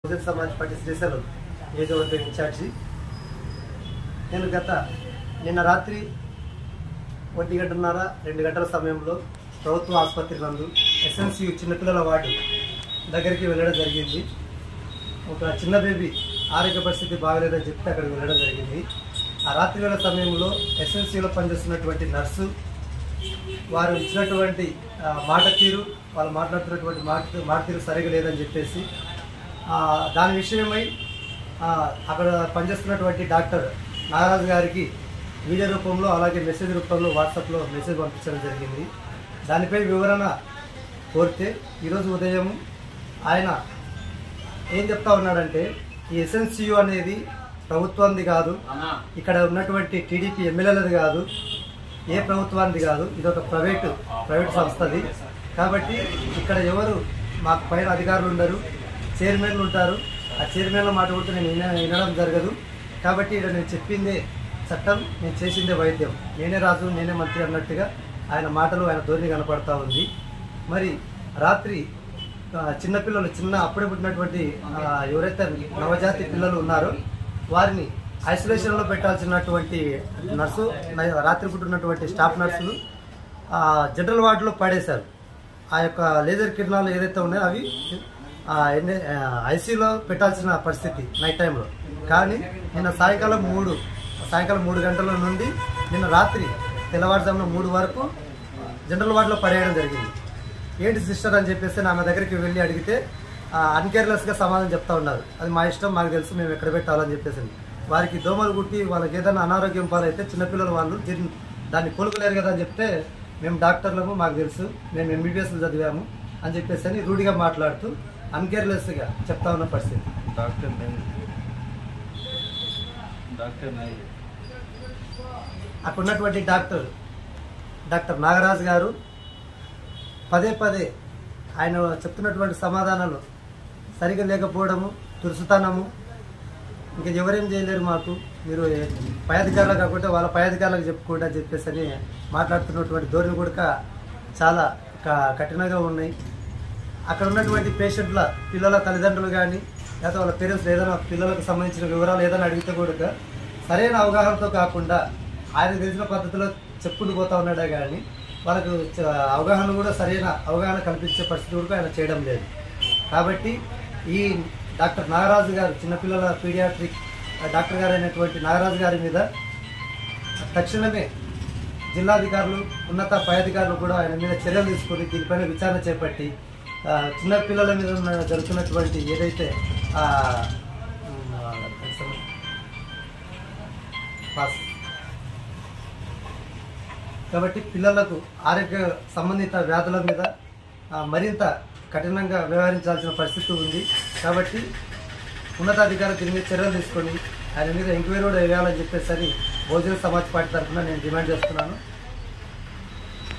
Bahujan Samaj party Srisailam నియోజకవర్గ incharge. నేను నిన్న రాత్రి 1 గంటన్నర 2 గంటల సమయంలో ప్రభుత్వ ఆసుపత్రి నందు SNCU చిన్నపిల్లల వార్డు దగ్గరికి వెళ్ళడం జరిగింది. ఒక చిన్న బేబీ ఆరోగ్య పరిస్థితి బాగలేదని చెప్తే అక్కడికి వెళ్ళడం జరిగింది. ఆ రాత్రి వేళ సమయంలో SNCUలో పనిచేస్తున్నటువంటి నర్సు వారు ఇచ్చినటువంటి మాట తీరు, వాళ్ళు మాట్లాడుతున్నటువంటి మాట తీరు సరిగా లేదని చెప్పేసి దాని విషయమై అక్కడ పనిచేస్తున్నటువంటి డాక్టర్ నాగరాజు గారికి వీడియో రూపంలో అలాగే మెసేజ్ రూపంలో వాట్సాప్లో మెసేజ్ పంపించడం జరిగింది. దానిపై వివరణ కోరితే ఈరోజు ఉదయం ఆయన ఏం చెప్తా ఉన్నాడంటే, ఈ SNCU అనేది ప్రభుత్వానికి కాదు, ఇక్కడ ఉన్నటువంటి టీడీపీ ఎమ్మెల్యేలది కాదు, ఏ ప్రభుత్వానికి కాదు, ఇది ఒక ప్రైవేట్ సంస్థది. కాబట్టి ఇక్కడ ఎవరు మాకు పైన అధికారులు ఉండరు, చైర్మన్లు ఉంటారు. ఆ చైర్మన్ల మాట కూడా నేను వినడం జరగదు. కాబట్టి ఇక్కడ నేను చెప్పిందే చట్టం, నేను చేసిందే వైద్యం, నేనే రాజు నేనే మంత్రి అన్నట్టుగా ఆయన మాటలు, ఆయన ధోరణి కనపడతా ఉంది. మరి రాత్రి చిన్నపిల్లలు, అప్పుడే పుట్టినటువంటి ఎవరైతే నవజాతి పిల్లలు ఉన్నారో వారిని ఐసోలేషన్లో పెట్టాల్సినటువంటి నర్సు, రాత్రి పుట్టినటువంటి స్టాఫ్ నర్సులు జనరల్ వార్డులో పడేశారు. ఆ యొక్క లేజర్ కిరణాలు ఏదైతే ఉన్నాయో అవి ICUలో పెట్టాల్సిన పరిస్థితి నైట్ టైంలో. కానీ నిన్న సాయంకాలం 3 గంటల నుండి నిన్న రాత్రి తెల్లవారుజామున 3 వరకు జనరల్ వార్డులో పడేయడం జరిగింది. ఏంటి సిస్టర్ అని చెప్పేసి ఆమె దగ్గరికి వెళ్ళి అడిగితే అన్కేర్లెస్గా సమాధానం చెప్తా ఉన్నారు. అది మా ఇష్టం, మాకు తెలుసు, మేము ఎక్కడ పెట్టాలని చెప్పేసి. వారికి దోమలు కుట్టి వాళ్ళకి ఏదైనా అనారోగ్యం పాలైతే చిన్నపిల్లలు వాళ్ళు దాన్ని కోలుకోలేరు కదా అని చెప్తే, మేము డాక్టర్లము, మాకు తెలుసు, మేము MBBSలు చదివాము అని చెప్పేసి అని రూఢిగా మాట్లాడుతూ అన్కేర్లెస్గా చెప్తా ఉన్న పరిస్థితి. అక్కడ ఉన్నటువంటి డాక్టర్ నాగరాజు గారు పదే ఆయన చెప్తున్నటువంటి సమాధానాలు సరిగా లేకపోవడము, తురుసుతనము, ఇంకా ఎవరేం చేయలేరు మాకు, మీరు పై అధికారులు కాకుండా వాళ్ళ పై అధికారులకు చెప్పుకోండి అని చెప్పేసి అని మాట్లాడుతున్నటువంటి ధోరణి కూడా చాలా కఠినంగా ఉన్నాయి. అక్కడ ఉన్నటువంటి పేషెంట్ల పిల్లల తల్లిదండ్రులు కానీ లేదా వాళ్ళ పేరెంట్స్ ఏదైనా పిల్లలకు సంబంధించిన వివరాలు ఏదైనా అడిగితే కూడా సరైన అవగాహనతో కాకుండా ఆయన తెలిసిన పద్ధతిలో చెప్పుకుంటూ పోతా ఉన్నాడే కానీ వాళ్ళకు అవగాహన కూడా సరైన అవగాహన కల్పించే పరిస్థితి కూడా ఆయన చేయడం లేదు. కాబట్టి ఈ డాక్టర్ నాగరాజు గారు, చిన్నపిల్లల పీడియాట్రిక్ డాక్టర్ గారు అయినటువంటి నాగరాజు గారి మీద తక్షణమే జిల్లాధికారులు, ఉన్నత పై అధికారులు కూడా ఆయన మీద చర్యలు తీసుకొని దీనిపైన విచారణ చేపట్టి చిన్నపిల్లల మీద జరుగుతున్నటువంటి ఏదైతే కాబట్టి పిల్లలకు ఆరోగ్య సంబంధిత వ్యాధుల మీద మరింత కఠినంగా వ్యవహరించాల్సిన పరిస్థితి ఉంది. కాబట్టి ఉన్నతాధికారులు దీని మీద చర్యలు తీసుకొని ఆయన మీద ఎంక్వైరీ కూడా వేయాలని చెప్పేసి బహుజన సమాజ్ పార్టీ తరఫున నేను డిమాండ్ చేస్తున్నాను.